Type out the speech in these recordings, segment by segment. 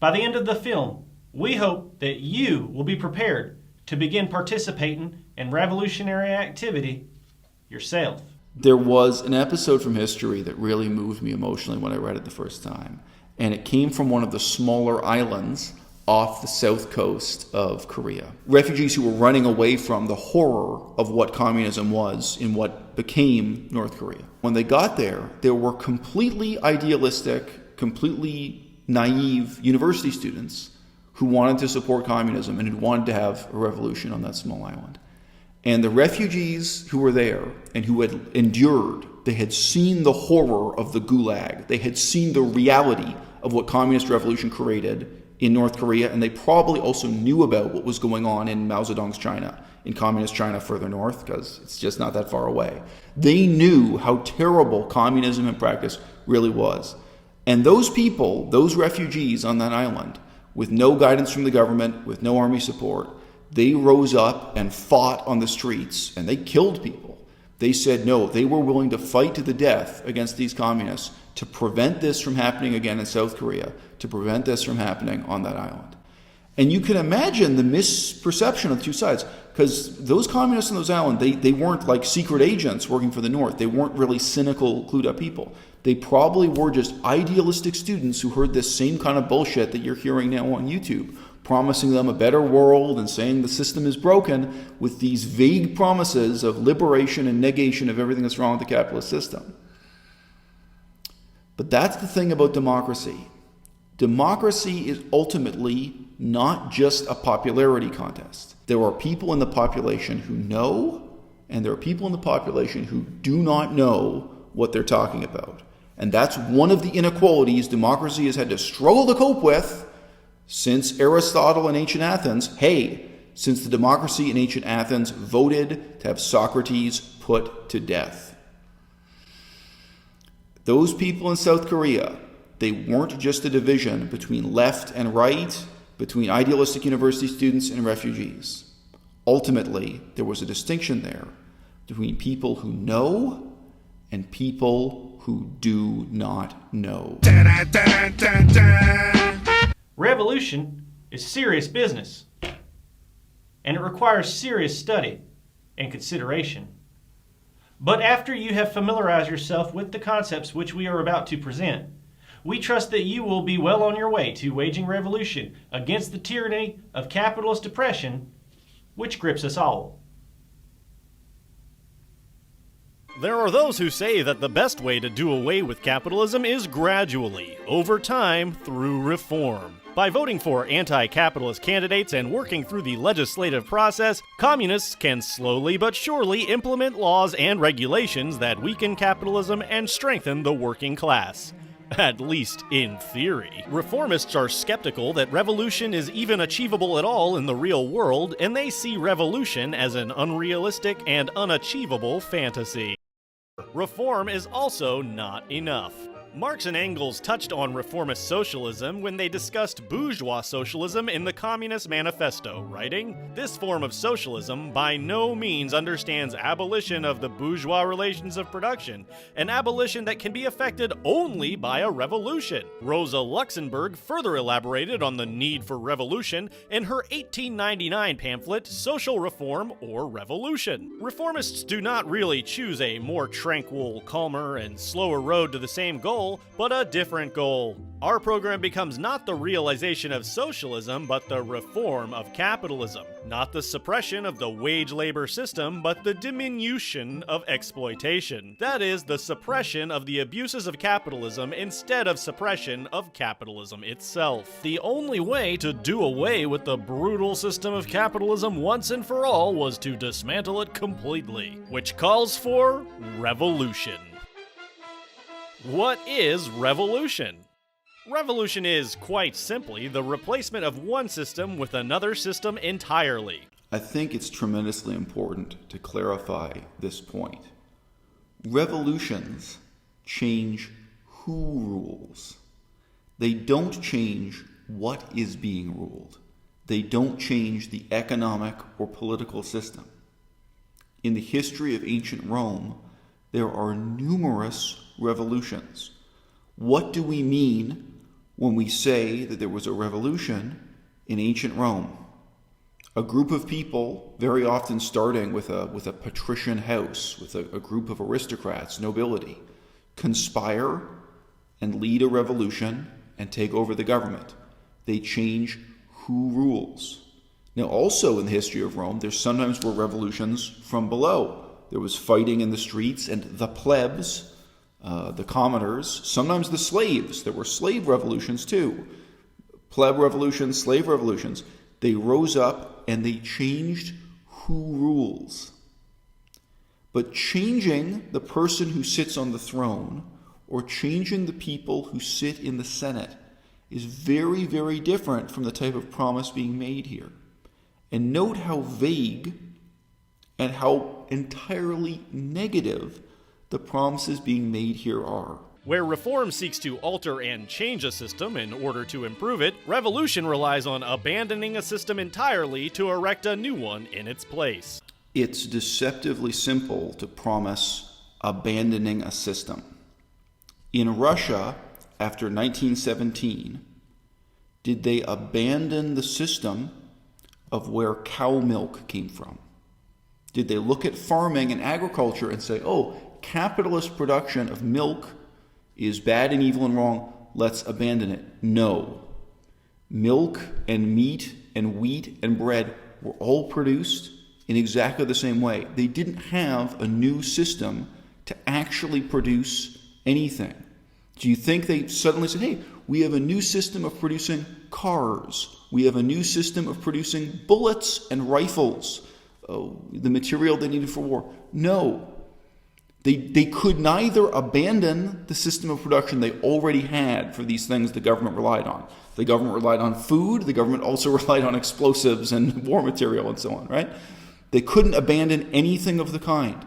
By the end of the film, we hope that you will be prepared to begin participating in revolutionary activity yourself. There was an episode from history that really moved me emotionally when I read it the first time. And it came from one of the smaller islands off the south coast of Korea. Refugees who were running away from the horror of what communism was in what became North Korea. When they got there were completely idealistic, completely naive university students who wanted to support communism and who wanted to have a revolution on that small island. And the refugees who were there and who had endured, they had seen the horror of the gulag. They had seen the reality of what communist revolution created in North Korea, and they probably also knew about what was going on in Mao Zedong's China, in communist China further north, because it's just not that far away. They knew how terrible communism in practice really was. And those people, those refugees on that island, with no guidance from the government, with no army support, they rose up and fought on the streets, and they killed people. They said no, they were willing to fight to the death against these communists to prevent this from happening again in South Korea, to prevent this from happening on that island. And you can imagine the misperception of the two sides, because those communists on those islands, they weren't like secret agents working for the North. They weren't really cynical, clued up people. They probably were just idealistic students who heard this same kind of bullshit that you're hearing now on YouTube, promising them a better world and saying the system is broken with these vague promises of liberation and negation of everything that's wrong with the capitalist system. But that's the thing about democracy. Democracy is ultimately not just a popularity contest. There are people in the population who know, and there are people in the population who do not know what they're talking about. And that's one of the inequalities democracy has had to struggle to cope with since Aristotle in ancient Athens. Hey, since the democracy in ancient Athens voted to have Socrates put to death. Those people in South Korea, they weren't just a division between left and right, between idealistic university students and refugees. Ultimately, there was a distinction there between people who know and people who do not know. Revolution is serious business, and it requires serious study and consideration. But after you have familiarized yourself with the concepts which we are about to present, we trust that you will be well on your way to waging revolution against the tyranny of capitalist oppression which grips us all. There are those who say that the best way to do away with capitalism is gradually, over time, through reform. By voting for anti-capitalist candidates and working through the legislative process, communists can slowly but surely implement laws and regulations that weaken capitalism and strengthen the working class. At least in theory. Reformists are skeptical that revolution is even achievable at all in the real world, and they see revolution as an unrealistic and unachievable fantasy. Reform is also not enough. Marx and Engels touched on reformist socialism when they discussed bourgeois socialism in the Communist Manifesto, writing, "This form of socialism by no means understands abolition of the bourgeois relations of production, an abolition that can be effected only by a revolution." Rosa Luxemburg further elaborated on the need for revolution in her 1899 pamphlet, Social Reform or Revolution. Reformists do not really choose a more tranquil, calmer, and slower road to the same goal, but a different goal. Our program becomes not the realization of socialism, but the reform of capitalism. Not the suppression of the wage labor system, but the diminution of exploitation. That is, the suppression of the abuses of capitalism instead of suppression of capitalism itself. The only way to do away with the brutal system of capitalism once and for all was to dismantle it completely, which calls for revolution. What is revolution? Revolution is, quite simply, the replacement of one system with another system entirely. I think it's tremendously important to clarify this point. Revolutions change who rules. They don't change what is being ruled. They don't change the economic or political system. In the history of ancient Rome, there are numerous revolutions. What do we mean when we say that there was a revolution in ancient Rome. A group of people, very often starting with a patrician house, with a group of aristocrats, nobility, conspire and lead a revolution and take over the government. They change who rules. Now, also in the history of Rome, there sometimes were revolutions from below. There was fighting in the streets, and the plebs, the commoners, sometimes the slaves. There were slave revolutions too. Pleb revolutions, slave revolutions. They rose up and they changed who rules. But changing the person who sits on the throne or changing the people who sit in the Senate is very, very different from the type of promise being made here. And note how vague and how entirely negative the promises being made here are. Where reform seeks to alter and change a system in order to improve it, revolution relies on abandoning a system entirely to erect a new one in its place. It's deceptively simple to promise abandoning a system. In Russia, after 1917, did they abandon the system of where cow milk came from? Did they look at farming and agriculture and say, oh, capitalist production of milk is bad and evil and wrong, let's abandon it? No. Milk and meat and wheat and bread were all produced in exactly the same way. They didn't have a new system to actually produce anything. Do you think they suddenly said, hey, we have a new system of producing cars. We have a new system of producing bullets and rifles, the material they needed for war? No. They could neither abandon the system of production they already had for these things the government relied on. The government relied on food. The government also relied on explosives and war material and so on, right? They couldn't abandon anything of the kind.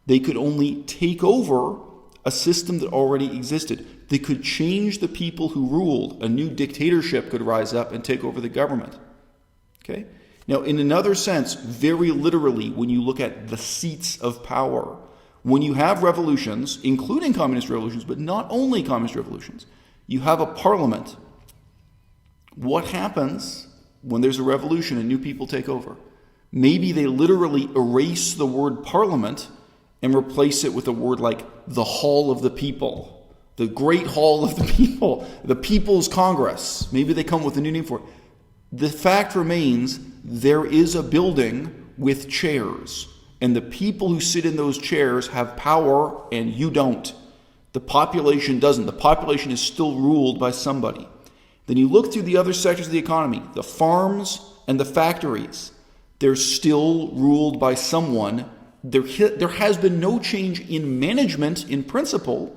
They could only take over a system that already existed. They could change the people who ruled. A new dictatorship could rise up and take over the government. Okay? Now, in another sense, very literally, when you look at the seats of power, when you have revolutions, including communist revolutions, but not only communist revolutions, you have a parliament. What happens when there's a revolution and new people take over? Maybe they literally erase the word parliament and replace it with a word like the Hall of the People, the Great Hall of the People, the People's Congress. Maybe they come with a new name for it. The fact remains, there is a building with chairs, and the people who sit in those chairs have power and you don't. The population doesn't. The population is still ruled by somebody. Then you look through the other sectors of the economy, the farms and the factories. They're still ruled by someone. There has been no change in management in principle.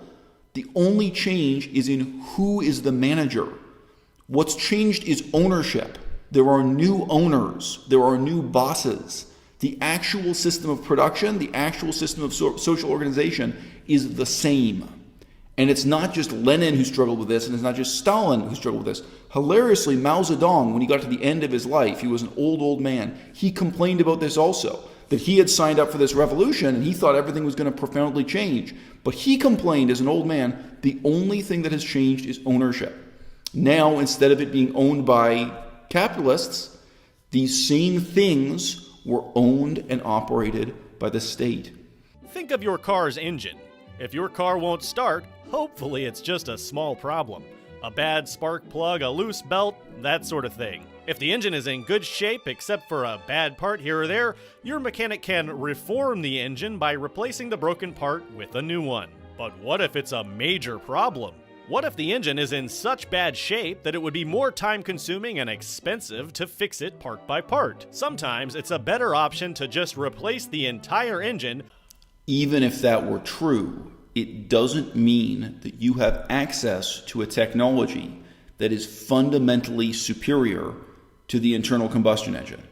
The only change is in who is the manager. What's changed is ownership. There are new owners. There are new bosses. The actual system of production, the actual system of social organization is the same. And it's not just Lenin who struggled with this, and it's not just Stalin who struggled with this. Hilariously, Mao Zedong, when he got to the end of his life, he was an old man, he complained about this also, that he had signed up for this revolution and he thought everything was going to profoundly change. But he complained as an old man, the only thing that has changed is ownership. Now, instead of it being owned by capitalists, these same things were owned and operated by the state. Think of your car's engine. If your car won't start, hopefully it's just a small problem. A bad spark plug, a loose belt, that sort of thing. If the engine is in good shape except for a bad part here or there, your mechanic can reform the engine by replacing the broken part with a new one. But what if it's a major problem? What if the engine is in such bad shape that it would be more time-consuming and expensive to fix it part by part? Sometimes it's a better option to just replace the entire engine. Even if that were true, it doesn't mean that you have access to a technology that is fundamentally superior to the internal combustion engine.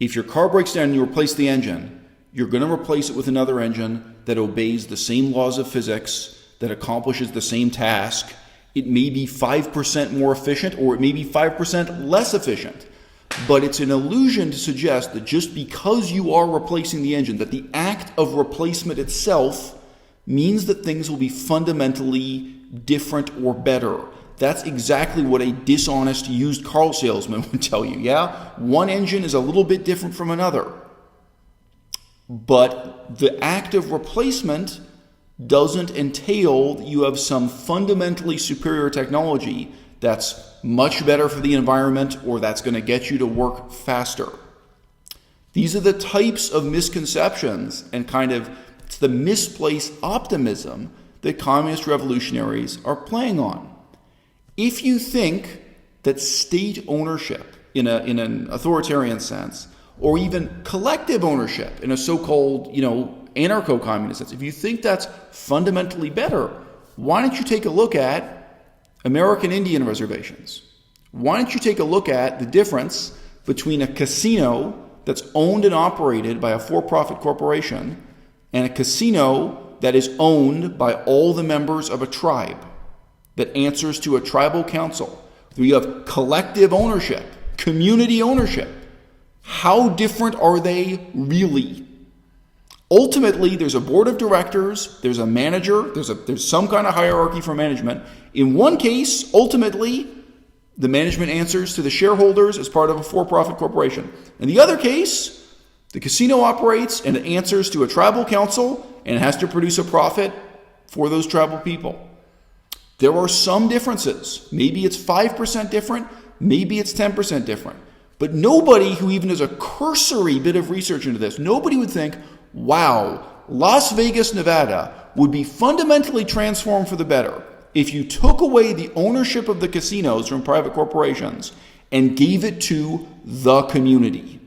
If your car breaks down and you replace the engine, you're going to replace it with another engine that obeys the same laws of physics, that accomplishes the same task. It may be 5% more efficient, or it may be 5% less efficient. But it's an illusion to suggest that just because you are replacing the engine, that the act of replacement itself means that things will be fundamentally different or better. that's exactly what a dishonest used car salesman would tell you. Yeah, one engine is a little bit different from another. But the act of replacement doesn't entail that you have some fundamentally superior technology that's much better for the environment or that's going to get you to work faster. These are the types of misconceptions and kind of it's the misplaced optimism that communist revolutionaries are playing on. If you think that state ownership in an authoritarian sense, or even collective ownership in a so-called, anarcho-communist sense, if you think that's fundamentally better, why don't you take a look at American Indian reservations? Why don't you take a look at the difference between a casino that's owned and operated by a for-profit corporation and a casino that is owned by all the members of a tribe that answers to a tribal council? You have collective ownership, community ownership. How different are they really? Ultimately, there's a board of directors, there's a manager, there's some kind of hierarchy for management. In one case, ultimately, the management answers to the shareholders as part of a for-profit corporation. In the other case, the casino operates and it answers to a tribal council and it has to produce a profit for those tribal people. There are some differences. Maybe it's 5% different, maybe it's 10% different. But nobody who even does a cursory bit of research into this, nobody would think, wow, Las Vegas, Nevada would be fundamentally transformed for the better if you took away the ownership of the casinos from private corporations and gave it to the community.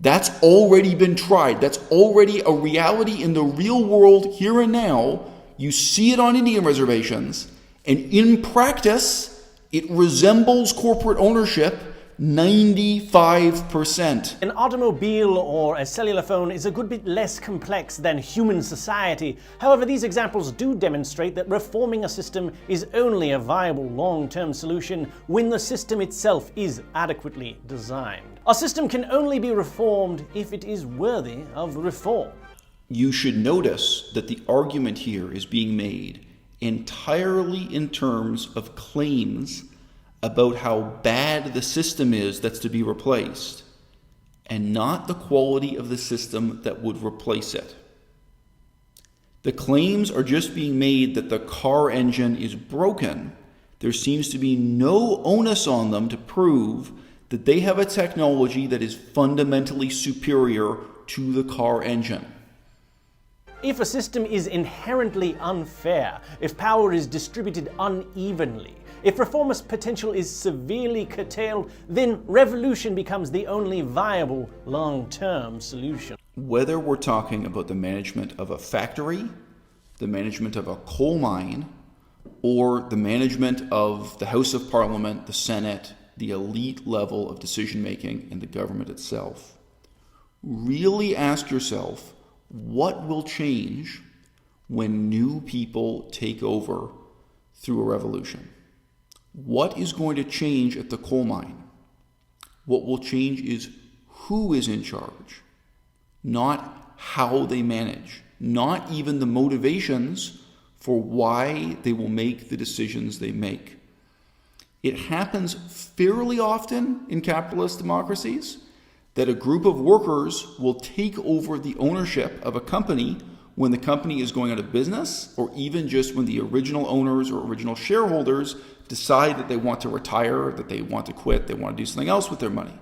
That's already been tried. That's already a reality in the real world here and now. You see it on Indian reservations, and in practice, it resembles corporate ownership 95%. An automobile or a cellular phone is a good bit less complex than human society. However, these examples do demonstrate that reforming a system is only a viable long-term solution when the system itself is adequately designed. A system can only be reformed if it is worthy of reform. You should notice that the argument here is being made entirely in terms of claims about how bad the system is that's to be replaced, and not the quality of the system that would replace it. The claims are just being made that the car engine is broken. There seems to be no onus on them to prove that they have a technology that is fundamentally superior to the car engine. If a system is inherently unfair, if power is distributed unevenly, if reformist potential is severely curtailed, then revolution becomes the only viable long-term solution. Whether we're talking about the management of a factory, the management of a coal mine, or the management of the House of Parliament, the Senate, the elite level of decision-making in the government itself, really ask yourself, what will change when new people take over through a revolution? What is going to change at the coal mine? What will change is who is in charge, not how they manage, not even the motivations for why they will make the decisions they make. It happens fairly often in capitalist democracies that a group of workers will take over the ownership of a company when the company is going out of business, or even just when the original owners or original shareholders decide that they want to retire, that they want to quit, they want to do something else with their money.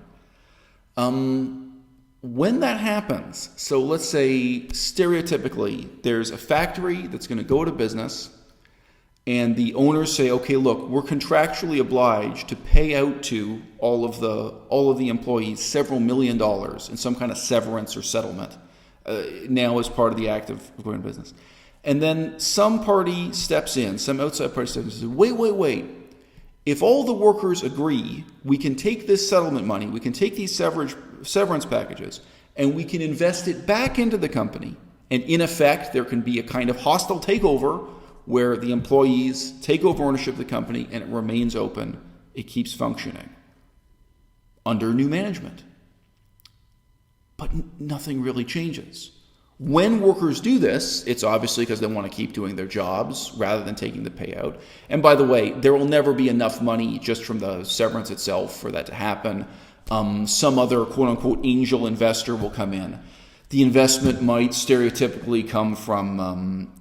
When that happens, so let's say stereotypically there's a factory that's going to go out of business, and the owners say, okay, look, we're contractually obliged to pay out to all of the employees several $1 million in some kind of severance or settlement now as part of the act of going to business. And then some party steps in, some outside party steps in and says, wait. If all the workers agree, we can take this settlement money, we can take these severance packages, and we can invest it back into the company. And in effect, there can be a kind of hostile takeover where the employees take over ownership of the company and it remains open. It keeps functioning under new management. But nothing really changes. When workers do this, it's obviously because they want to keep doing their jobs rather than taking the payout. And by the way, there will never be enough money just from the severance itself for that to happen. Some other quote-unquote angel investor will come in. The investment might stereotypically come from,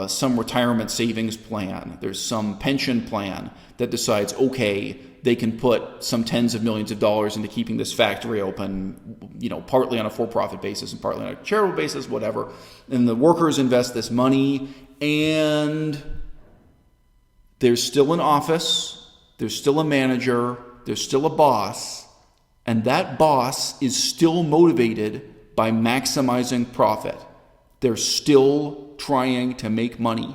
some retirement savings plan. There's some pension plan that decides, okay, they can put some tens of millions of dollars into keeping this factory open, partly on a for-profit basis and partly on a charitable basis, whatever. And the workers invest this money, and there's still an office, there's still a manager, there's still a boss, and that boss is still motivated by maximizing profit. They're still trying to make money.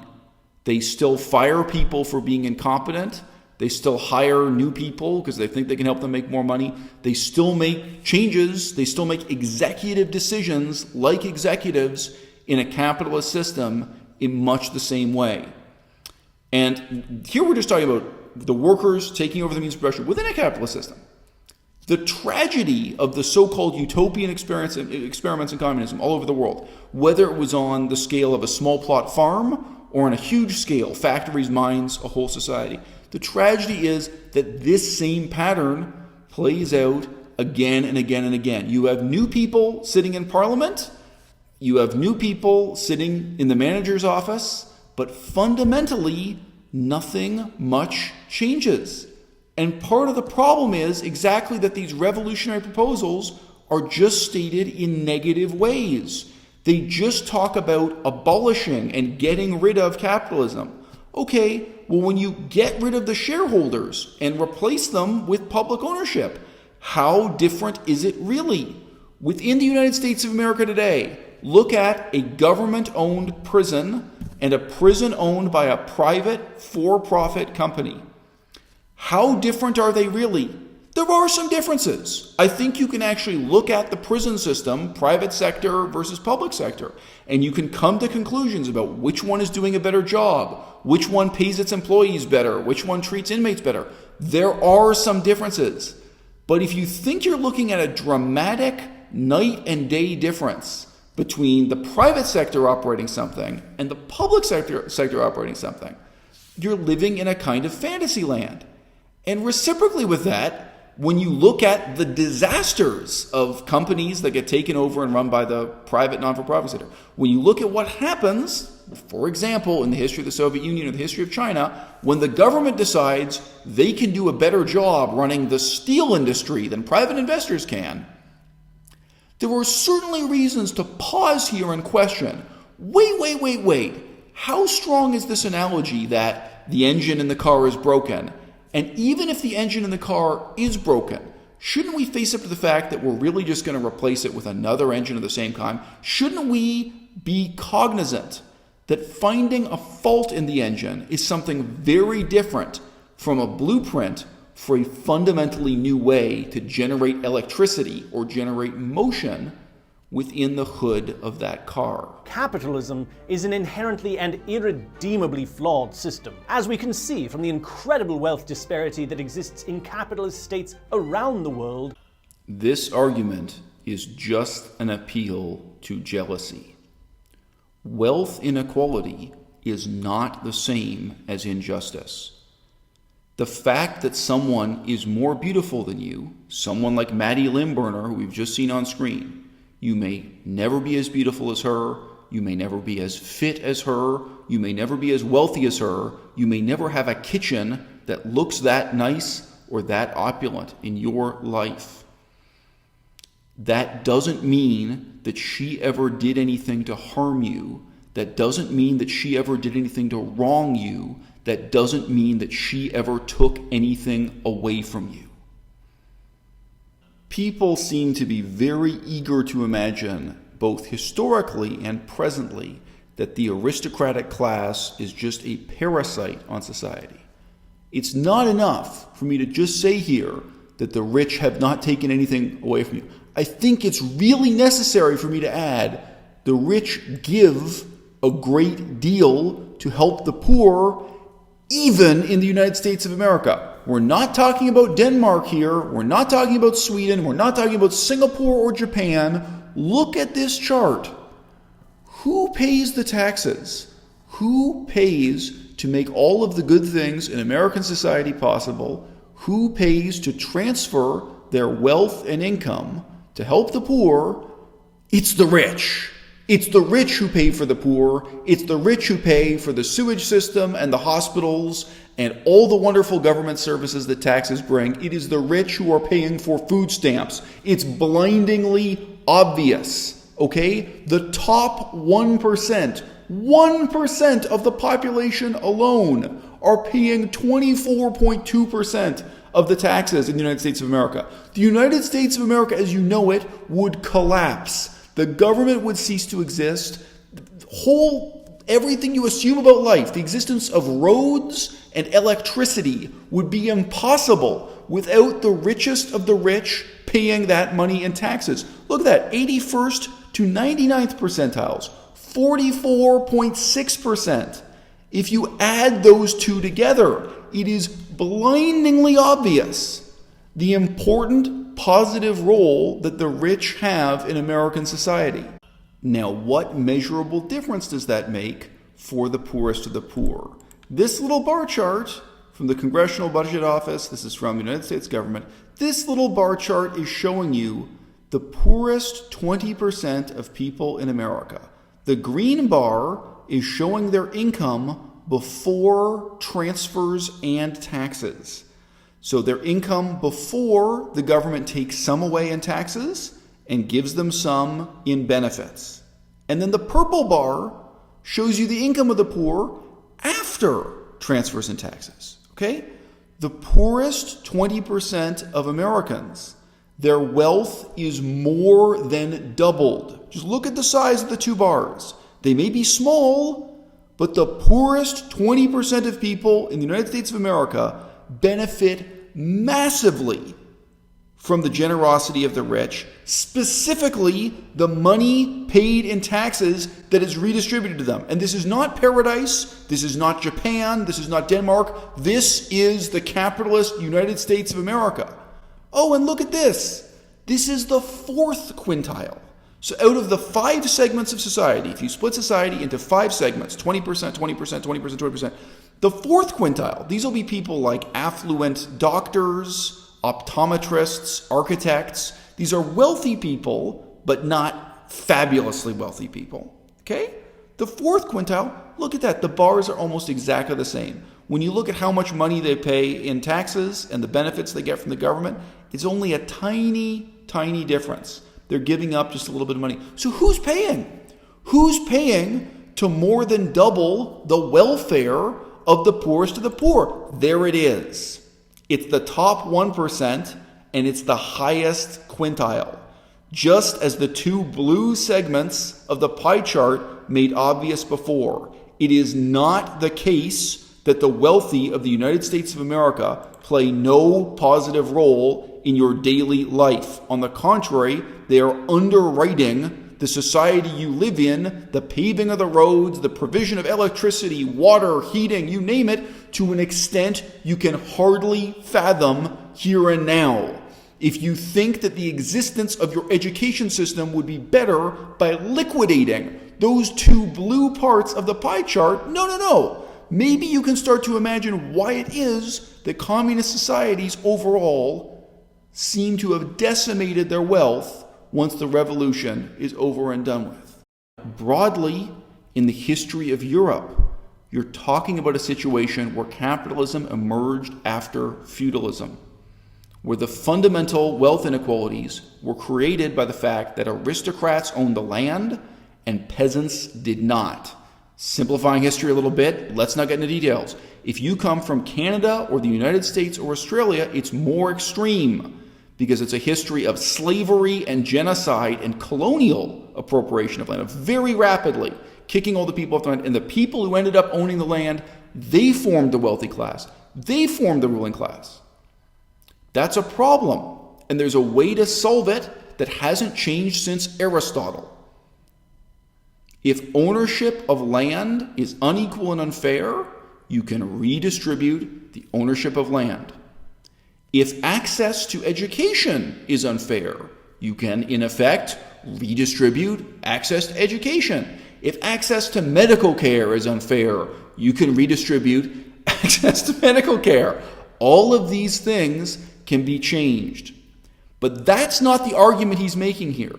They still fire people for being incompetent. They still hire new people because they think they can help them make more money. They still make changes. They still make executive decisions like executives in a capitalist system in much the same way. And here we're just talking about the workers taking over the means of production within a capitalist system. The tragedy of the so-called utopian experiments in communism all over the world, whether it was on the scale of a small plot farm or on a huge scale, factories, mines, a whole society, the tragedy is that this same pattern plays out again and again and again. You have new people sitting in parliament, you have new people sitting in the manager's office, but fundamentally, nothing much changes. And part of the problem is exactly that these revolutionary proposals are just stated in negative ways. They just talk about abolishing and getting rid of capitalism. Okay, well, when you get rid of the shareholders and replace them with public ownership, how different is it really? Within the United States of America today, look at a government-owned prison and a prison owned by a private for-profit company. How different are they really? There are some differences. I think you can actually look at the prison system, private sector versus public sector, and you can come to conclusions about which one is doing a better job, which one pays its employees better, which one treats inmates better. There are some differences. But if you think you're looking at a dramatic night and day difference between the private sector operating something and the public sector operating something, you're living in a kind of fantasy land. And reciprocally with that, when you look at the disasters of companies that get taken over and run by the private non-for-profit sector, when you look at what happens, for example, in the history of the Soviet Union or the history of China, when the government decides they can do a better job running the steel industry than private investors can, there were certainly reasons to pause here and question, wait. How strong is this analogy that the engine in the car is broken? And even if the engine in the car is broken, shouldn't we face up to the fact that we're really just going to replace it with another engine of the same kind? Shouldn't we be cognizant that finding a fault in the engine is something very different from a blueprint for a fundamentally new way to generate electricity or generate motion within the hood of that car? Capitalism is an inherently and irredeemably flawed system, as we can see from the incredible wealth disparity that exists in capitalist states around the world. This argument is just an appeal to jealousy. Wealth inequality is not the same as injustice. The fact that someone is more beautiful than you, someone like Maddie Limburner, who we've just seen on screen, you may never be as beautiful as her, you may never be as fit as her, you may never be as wealthy as her, you may never have a kitchen that looks that nice or that opulent in your life. That doesn't mean that she ever did anything to harm you. That doesn't mean that she ever did anything to wrong you. That doesn't mean that she ever took anything away from you. People seem to be very eager to imagine, both historically and presently, that the aristocratic class is just a parasite on society. It's not enough for me to just say here that the rich have not taken anything away from you. I think it's really necessary for me to add the rich give a great deal to help the poor, even in the United States of America. We're not talking about Denmark here. We're not talking about Sweden. We're not talking about Singapore or Japan. Look at this chart. Who pays the taxes? Who pays to make all of the good things in American society possible? Who pays to transfer their wealth and income to help the poor? It's the rich. It's the rich who pay for the poor. It's the rich who pay for the sewage system and the hospitals and all the wonderful government services that taxes bring. It is the rich who are paying for food stamps. It's blindingly obvious, okay? The top 1% of the population alone are paying 24.2% of the taxes in the United States of America. The United States of America, as you know it, would collapse. The government would cease to exist. Everything you assume about life, the existence of roads and electricity, would be impossible without the richest of the rich paying that money in taxes. Look at that, 81st to 99th percentiles, 44.6%. If you add those two together, it is blindingly obvious the important positive role that the rich have in American society. Now, what measurable difference does that make for the poorest of the poor? This little bar chart from the Congressional Budget Office, this is from the United States government, this little bar chart is showing you the poorest 20% of people in America. The green bar is showing their income before transfers and taxes. So their income before the government takes some away in taxes and gives them some in benefits. And then the purple bar shows you the income of the poor after transfers and taxes. Okay? The poorest 20% of Americans, their wealth is more than doubled. Just look at the size of the two bars. They may be small, but the poorest 20% of people in the United States of America benefit massively from the generosity of the rich, specifically the money paid in taxes that is redistributed to them. And this is not paradise, this is not Japan, this is not Denmark, this is the capitalist United States of America. Oh, and look at this. This is the fourth quintile. So out of the 5 segments of society, if you split society into 5 segments, 20%, 20%, 20%, 20%, the fourth quintile, these will be people like affluent doctors, optometrists, architects. These are wealthy people, but not fabulously wealthy people. Okay? The fourth quintile, look at that. The bars are almost exactly the same. When you look at how much money they pay in taxes and the benefits they get from the government, it's only a tiny, tiny difference. They're giving up just a little bit of money. So who's paying? Who's paying to more than double the welfare of the poorest of the poor? There it is. It's the top 1% and it's the highest quintile. Just as the 2 blue segments of the pie chart made obvious before, it is not the case that the wealthy of the United States of America play no positive role in your daily life. On the contrary, they are underwriting the society you live in, the paving of the roads, the provision of electricity, water, heating, you name it, to an extent you can hardly fathom here and now. If you think that the existence of your education system would be better by liquidating those 2 blue parts of the pie chart, no. Maybe you can start to imagine why it is that communist societies overall seem to have decimated their wealth once the revolution is over and done with. Broadly, in the history of Europe, you're talking about a situation where capitalism emerged after feudalism, where the fundamental wealth inequalities were created by the fact that aristocrats owned the land and peasants did not. Simplifying history a little bit, let's not get into details. If you come from Canada or the United States or Australia, it's more extreme because it's a history of slavery and genocide and colonial appropriation of land, very rapidly kicking all the people off the land. And the people who ended up owning the land, they formed the wealthy class. They formed the ruling class. That's a problem. And there's a way to solve it that hasn't changed since Aristotle. If ownership of land is unequal and unfair, you can redistribute the ownership of land. If access to education is unfair, you can, in effect, redistribute access to education. If access to medical care is unfair, you can redistribute access to medical care. All of these things can be changed. But that's not the argument he's making here.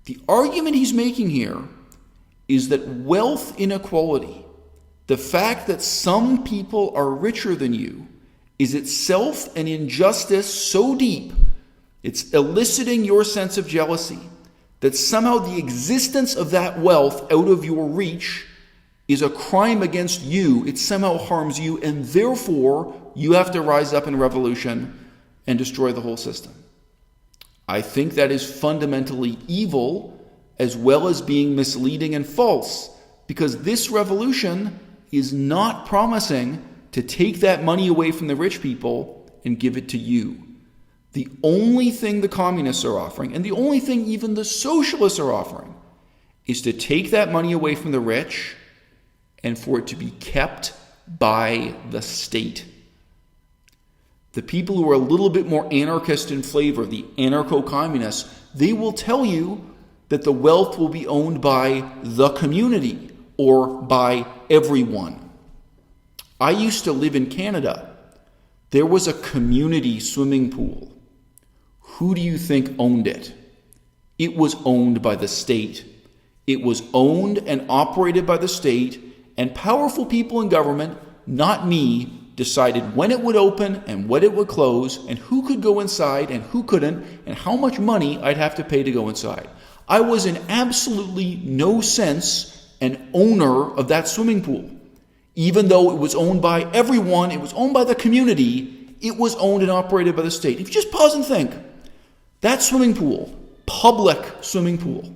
The argument he's making here is that wealth inequality, the fact that some people are richer than you, is itself an injustice so deep, it's eliciting your sense of jealousy, that somehow the existence of that wealth out of your reach is a crime against you. It somehow harms you, and therefore you have to rise up in revolution and destroy the whole system. I think that is fundamentally evil, as well as being misleading and false, because this revolution is not promising to take that money away from the rich people and give it to you. The only thing the communists are offering, and the only thing even the socialists are offering, is to take that money away from the rich and for it to be kept by the state. The people who are a little bit more anarchist in flavor, the anarcho-communists, they will tell you that the wealth will be owned by the community or by everyone. I used to live in Canada. There was a community swimming pool. Who do you think owned it? It was owned by the state. It was owned and operated by the state, and powerful people in government, not me, decided when it would open and when it would close, and who could go inside and who couldn't, and how much money I'd have to pay to go inside. I was in absolutely no sense an owner of that swimming pool. Even though it was owned by everyone, it was owned by the community, it was owned and operated by the state. If you just pause and think, that swimming pool, public swimming pool,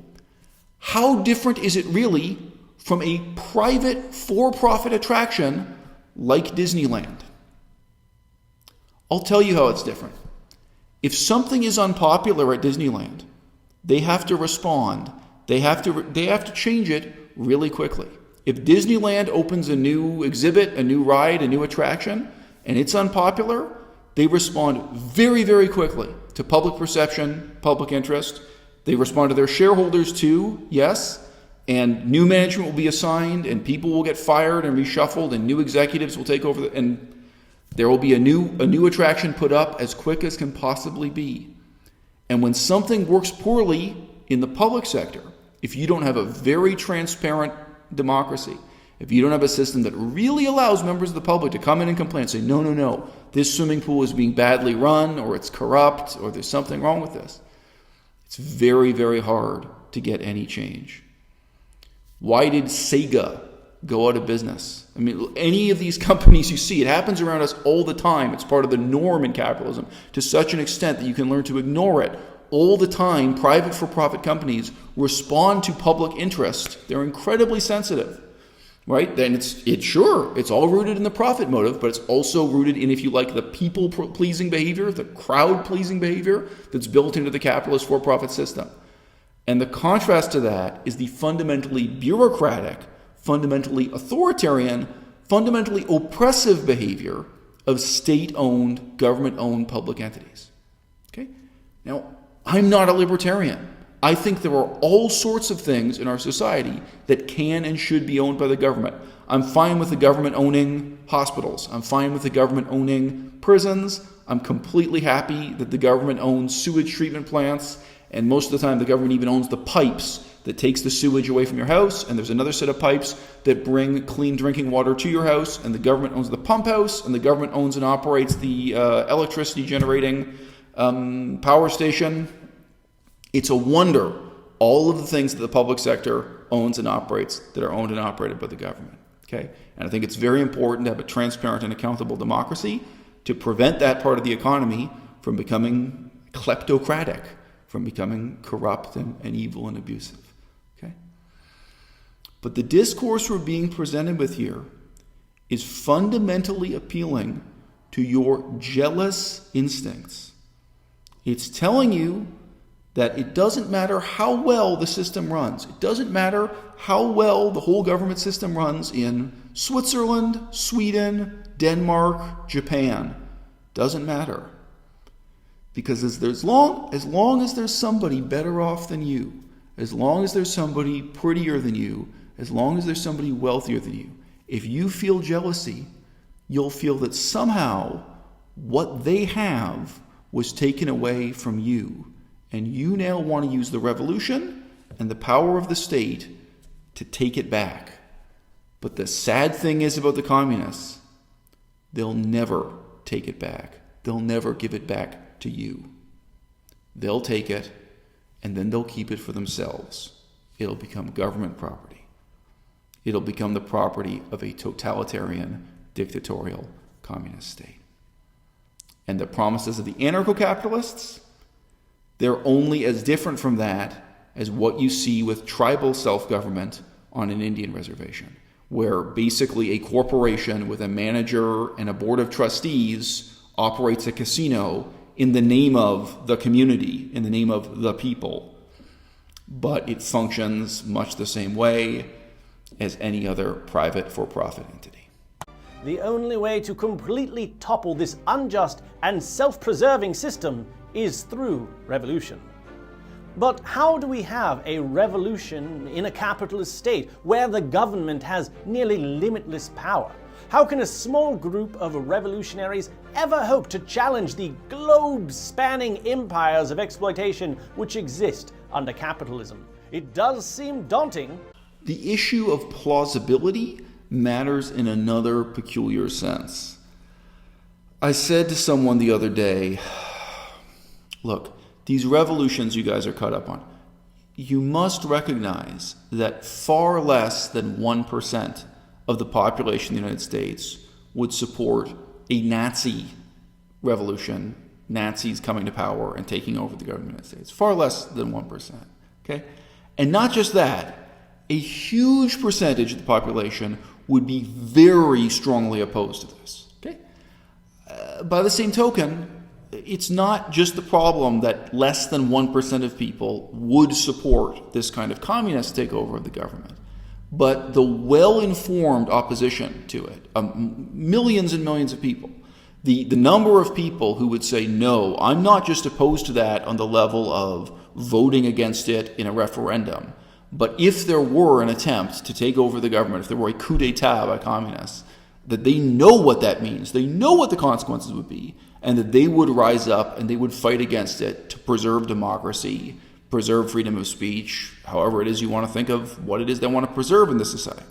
how different is it really from a private for-profit attraction like Disneyland? I'll tell you how it's different. If something is unpopular at Disneyland, they have to respond. They have to change it really quickly. If Disneyland opens a new exhibit, a new ride, a new attraction, and it's unpopular, they respond very, very quickly to public perception, public interest. They respond to their shareholders too, yes, and new management will be assigned, and people will get fired and reshuffled, and new executives will take over, and there will be a new attraction put up as quick as can possibly be. And when something works poorly in the public sector, if you don't have a very transparent democracy, if you don't have a system that really allows members of the public to come in and complain and say, no, this swimming pool is being badly run, or it's corrupt, or there's something wrong with this, it's very, very hard to get any change. Why did Sega go out of business? I mean, any of these companies you see, it happens around us all the time. It's part of the norm in capitalism to such an extent that you can learn to ignore it. All the time, private for-profit companies respond to public interest. They're incredibly sensitive, right? Then it's all rooted in the profit motive, but it's also rooted in, if you like, the people-pleasing behavior, the crowd-pleasing behavior that's built into the capitalist for-profit system. And the contrast to that is the fundamentally bureaucratic, fundamentally authoritarian, fundamentally oppressive behavior of state-owned, government-owned public entities. Okay? Now, I'm not a libertarian. I think there are all sorts of things in our society that can and should be owned by the government. I'm fine with the government owning hospitals. I'm fine with the government owning prisons. I'm completely happy that the government owns sewage treatment plants, and most of the time the government even owns the pipes that takes the sewage away from your house, and there's another set of pipes that bring clean drinking water to your house, and the government owns the pump house, and the government owns and operates the electricity generating power station. It's a wonder, all of the things that the public sector owns and operates that are owned and operated by the government. Okay? And I think it's very important to have a transparent and accountable democracy to prevent that part of the economy from becoming kleptocratic, from becoming corrupt and evil and abusive. Okay? But the discourse we're being presented with here is fundamentally appealing to your jealous instincts. It's telling you that it doesn't matter how well the system runs. It doesn't matter how well the whole government system runs in Switzerland, Sweden, Denmark, Japan. Doesn't matter. Because as long as there's somebody better off than you, as long as there's somebody prettier than you, as long as there's somebody wealthier than you, if you feel jealousy, you'll feel that somehow what they have was taken away from you. And you now want to use the revolution and the power of the state to take it back. But the sad thing is about the communists, they'll never take it back. They'll never give it back to you. They'll take it, and then they'll keep it for themselves. It'll become government property. It'll become the property of a totalitarian, dictatorial, communist state. And the promises of the anarcho-capitalists, they're only as different from that as what you see with tribal self-government on an Indian reservation, where basically a corporation with a manager and a board of trustees operates a casino in the name of the community, in the name of the people. But it functions much the same way as any other private for-profit entity. The only way to completely topple this unjust and self-preserving system is through revolution. But how do we have a revolution in a capitalist state where the government has nearly limitless power? How can a small group of revolutionaries ever hope to challenge the globe-spanning empires of exploitation which exist under capitalism? It does seem daunting. The issue of plausibility matters in another peculiar sense. I said to someone the other day, look, these revolutions you guys are caught up on, you must recognize that far less than 1% of the population of the United States would support a Nazi revolution, Nazis coming to power and taking over the government of the United States. Far less than 1%. Okay? And not just that, a huge percentage of the population would be very strongly opposed to this. Okay? By the same token, it's not just the problem that less than 1% of people would support this kind of communist takeover of the government, but the well-informed opposition to it, millions and millions of people, the number of people who would say, no, I'm not just opposed to that on the level of voting against it in a referendum, but if there were an attempt to take over the government, if there were a coup d'etat by communists, that they know what that means, they know what the consequences would be, and that they would rise up and they would fight against it to preserve democracy, preserve freedom of speech, however it is you want to think of what it is they want to preserve in this society.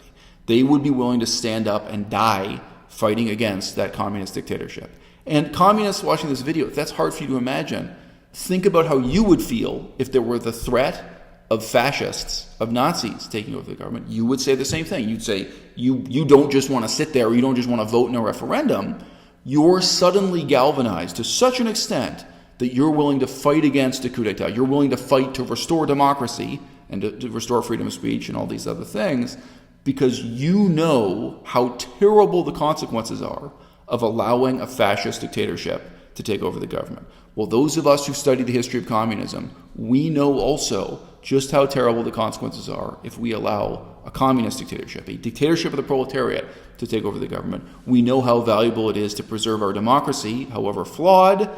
They would be willing to stand up and die fighting against that communist dictatorship. And communists watching this video, if that's hard for you to imagine, think about how you would feel if there were the threat of fascists, of Nazis taking over the government. You would say the same thing. You'd say, you don't just want to sit there, or you don't just want to vote in a referendum. You're suddenly galvanized to such an extent that you're willing to fight against a coup d'etat. You're willing to fight to restore democracy and to restore freedom of speech and all these other things, because you know how terrible the consequences are of allowing a fascist dictatorship to take over the government. Well, those of us who study the history of communism, we know also just how terrible the consequences are if we allow a communist dictatorship, a dictatorship of the proletariat, to take over the government. We know how valuable it is to preserve our democracy, however flawed.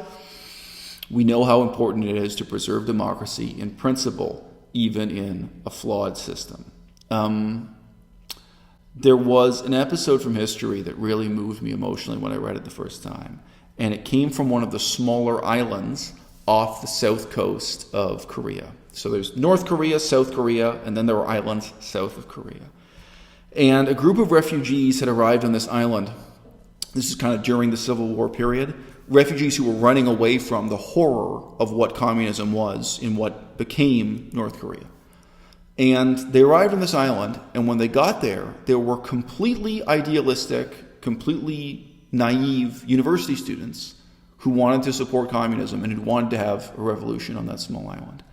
We know how important it is to preserve democracy in principle, even in a flawed system. There was an episode from history that really moved me emotionally when I read it the first time. And it came from one of the smaller islands off the south coast of Korea. So there's North Korea, South Korea, and then there were islands south of Korea. And a group of refugees had arrived on this island. This is kind of during the Civil War period. Refugees who were running away from the horror of what communism was in what became North Korea. And they arrived on this island, and when they got there were completely idealistic, completely naive university students who wanted to support communism and who wanted to have a revolution on that small island.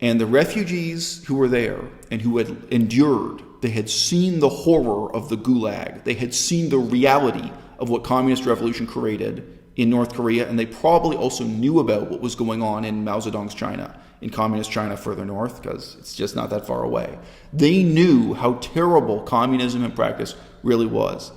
And the refugees who were there and who had endured, they had seen the horror of the gulag. They had seen the reality of what communist revolution created in North Korea, and they probably also knew about what was going on in Mao Zedong's China, in communist China further north, because it's just not that far away. They knew how terrible communism in practice really was.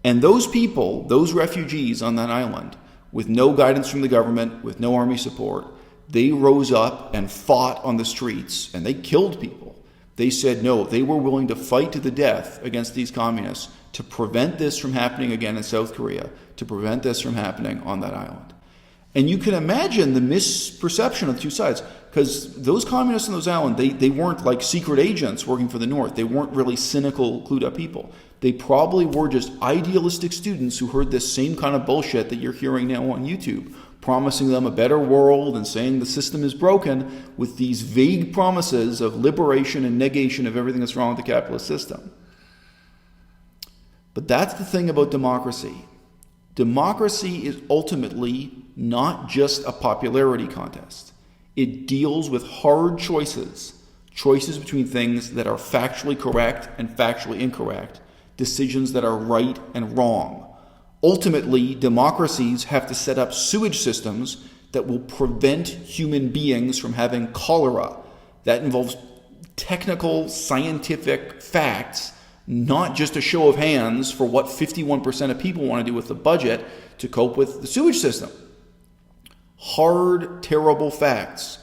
And those people, those refugees on that island, with no guidance from the government, with no army support, they rose up and fought on the streets, and they killed people. They said no, they were willing to fight to the death against these communists to prevent this from happening again in South Korea, to prevent this from happening on that island. And you can imagine the misperception of the two sides, because those communists on those islands, they weren't like secret agents working for the North. They weren't really cynical, clued up people. They probably were just idealistic students who heard this same kind of bullshit that you're hearing now on YouTube, promising them a better world and saying the system is broken with these vague promises of liberation and negation of everything that's wrong with the capitalist system. But that's the thing about democracy. Democracy is ultimately not just a popularity contest. It deals with hard choices between things that are factually correct and factually incorrect, decisions that are right and wrong. Ultimately, democracies have to set up sewage systems that will prevent human beings from having cholera. That involves technical, scientific facts, not just a show of hands for what 51% of people want to do with the budget to cope with the sewage system. Hard, terrible facts.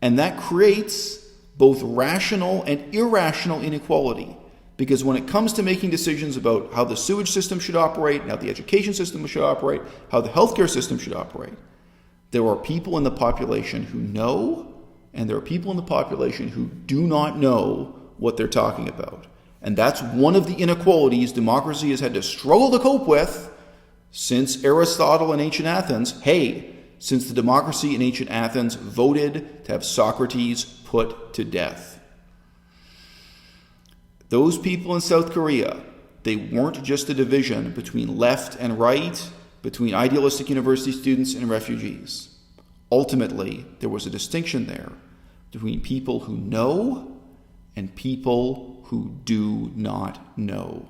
And that creates both rational and irrational inequality. Because when it comes to making decisions about how the sewage system should operate, how the education system should operate, how the healthcare system should operate, there are people in the population who know, and there are people in the population who do not know what they're talking about. And that's one of the inequalities democracy has had to struggle to cope with since Aristotle in ancient Athens. Hey, since the democracy in ancient Athens voted to have Socrates put to death. Those people in South Korea, they weren't just a division between left and right, between idealistic university students and refugees. Ultimately, there was a distinction there between people who know and people who do not know.